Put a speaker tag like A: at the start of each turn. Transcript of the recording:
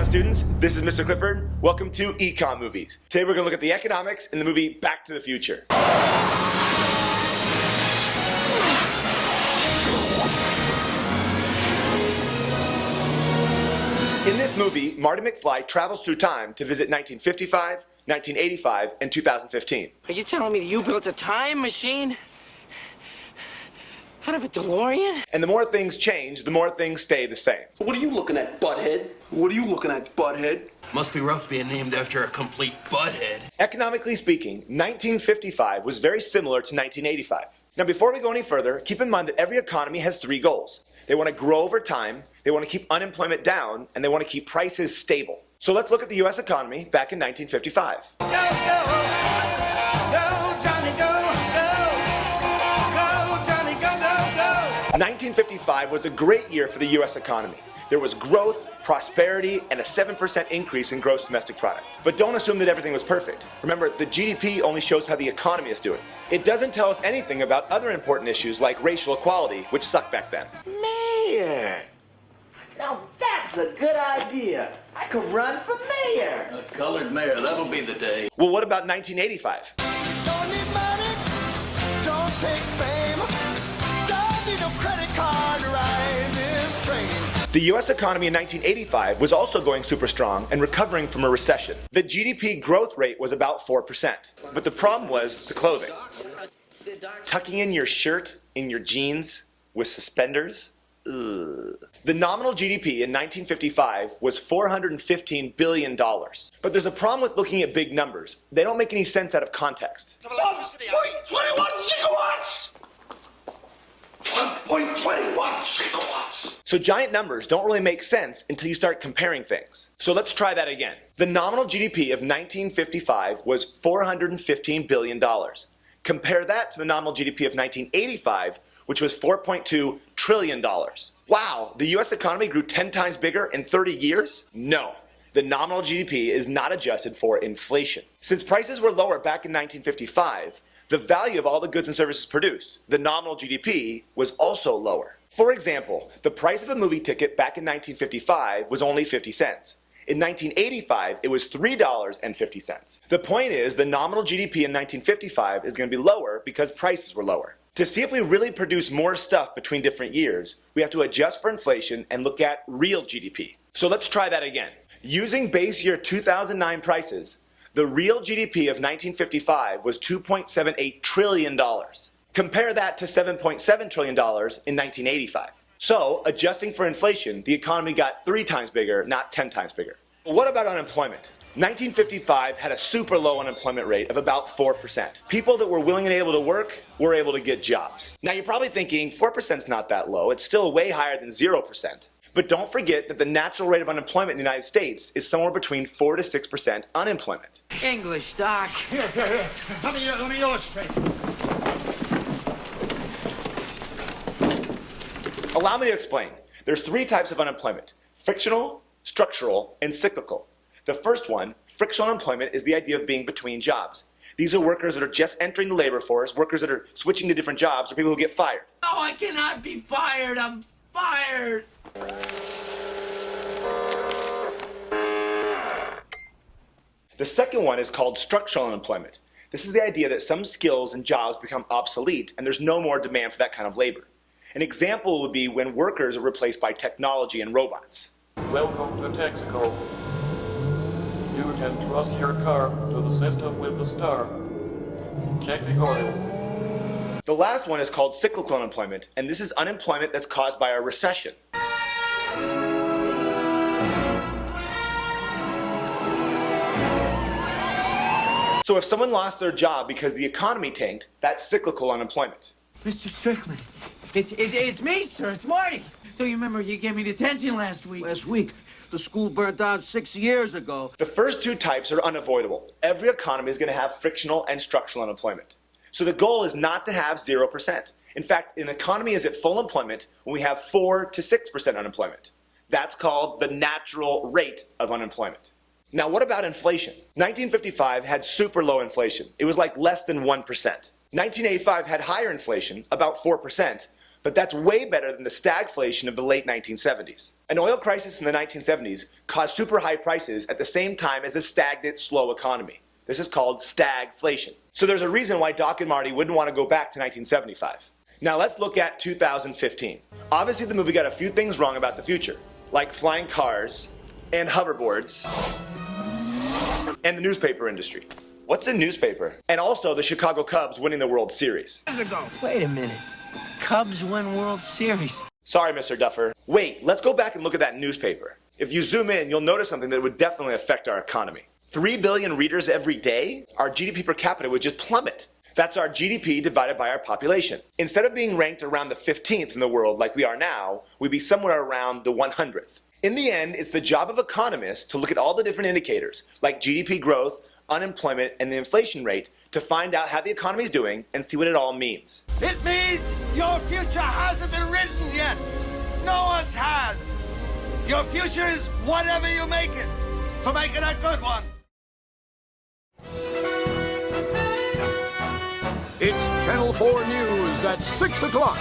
A: students, this is Mr. Clifford. Welcome to EconMovies. Today we're going to look at the economics in the movie Back to the Future. In this movie, Marty McFly travels through time to visit 1955, 1985, and 2015.
B: Are you telling me that you built a time machine? Out of a DeLorean?
A: And the more things change, the more things stay the same.
C: What are you looking at, butthead? What are you looking at, butthead?
D: Must be rough being named after a complete butthead.
A: Economically speaking, 1955 was very similar to 1985. Now before we go any further, keep in mind that every economy has three goals. They want to grow over time, they want to keep unemployment down, and they want to keep prices stable. So let's look at the US economy back in 1955.
E: Go, go, go, Johnny, go, Johnny, go, go, go.
A: 1955 was a great year for the US economy. There was growth, prosperity, and a 7% increase in gross domestic product. But don't assume that everything was perfect. Remember, the GDP only shows how the economy is doing. It doesn't tell us anything about other important issues like racial equality, which sucked back then.
F: Mayor! Now that's a good idea. I could run for mayor.
D: A colored mayor, that'll be the day.
A: Well, what about 1985?
E: Don't need money, don't take fame, don't need no credit card to ride this train.
A: The US economy in 1985 was also going super strong and recovering from a recession. The GDP growth rate was about 4%. But the problem was the clothing. Tucking in your shirt in your jeans with suspenders? Ugh. The nominal GDP in 1955 was $415 billion. But there's a problem with looking at big numbers. They don't make any sense out of context.
C: 1.21 gigawatts! 1.21 gigawatts!
A: So giant numbers don't really make sense until you start comparing things. So let's try that again. The nominal GDP of 1955 was $415 billion. Compare that to the nominal GDP of 1985, which was $4.2 trillion. Wow, the US economy grew 10 times bigger in 30 years? No. The nominal GDP is not adjusted for inflation. Since prices were lower back in 1955, the value of all the goods and services produced, the nominal GDP, was also lower. For example, the price of a movie ticket back in 1955 was only 50 cents. In 1985, it was $3.50. The point is, the nominal GDP in 1955 is going to be lower because prices were lower. To see if we really produce more stuff between different years, we have to adjust for inflation and look at real GDP. So let's try that again. Using base year 2009 prices, the real GDP of 1955 was $2.78 trillion. Compare that to $7.7 trillion in 1985. So, adjusting for inflation, the economy got 3 times bigger, not 10 times bigger. But what about unemployment? 1955 had a super low unemployment rate of about 4%. People that were willing and able to work were able to get jobs. Now you're probably thinking 4% is not that low, it's still way higher than 0%. But don't forget that the natural rate of unemployment in the United States is somewhere between 4 to 6% unemployment.
B: English, Doc.
E: Here. Let me illustrate.
A: Allow me to explain. There's 3 types of unemployment: frictional, structural, and cyclical. The first one, frictional unemployment, is the idea of being between jobs. These are workers that are just entering the labor force, workers that are switching to different jobs, or people who get fired.
B: No, I cannot be fired. I'm fired.
A: The second one is called structural unemployment. This is the idea that some skills and jobs become obsolete and there's no more demand for that kind of labor. An example would be when workers are replaced by technology and robots.
G: Welcome to Texaco. You can trust your car to the system with the star. Check the oil.
A: The last one is called cyclical unemployment, and this is unemployment that's caused by a recession. So if someone lost their job because the economy tanked, that's cyclical unemployment.
B: Mr. Strickland, it's me, sir. It's Marty. Don't you remember you gave me detention last week?
F: Last week, the school burnt down 6 years ago.
A: The first 2 types are unavoidable. Every economy is going to have frictional and structural unemployment. So the goal is not to have 0%. In fact, an economy is at full employment when we have 4 to 6% unemployment. That's called the natural rate of unemployment. Now, what about inflation? 1955 had super low inflation. It was like less than 1%. 1985 had higher inflation, about 4%, but that's way better than the stagflation of the late 1970s. An oil crisis in the 1970s caused super high prices at the same time as a stagnant, slow economy. This is called stagflation. So there's a reason why Doc and Marty wouldn't want to go back to 1975. Now let's look at 2015. Obviously the movie got a few things wrong about the future, like flying cars, and hoverboards, and the newspaper industry. What's a newspaper? And also the Chicago Cubs winning the World Series.
B: Wait a minute. Cubs win World Series.
A: Sorry, Mr. Duffer. Wait, let's go back and look at that newspaper. If you zoom in, you'll notice something that would definitely affect our economy. 3 billion readers every day, our GDP per capita would just plummet. That's our GDP divided by our population. Instead of being ranked around the 15th in the world like we are now, we'd be somewhere around the 100th. In the end, it's the job of economists to look at all the different indicators, like GDP growth, unemployment, and the inflation rate, to find out how the economy is doing and see what it all means.
E: It means your future hasn't been written yet. No one's has. Your future is whatever you make it. So make it a good one.
H: It's Channel 4 News at 6 o'clock.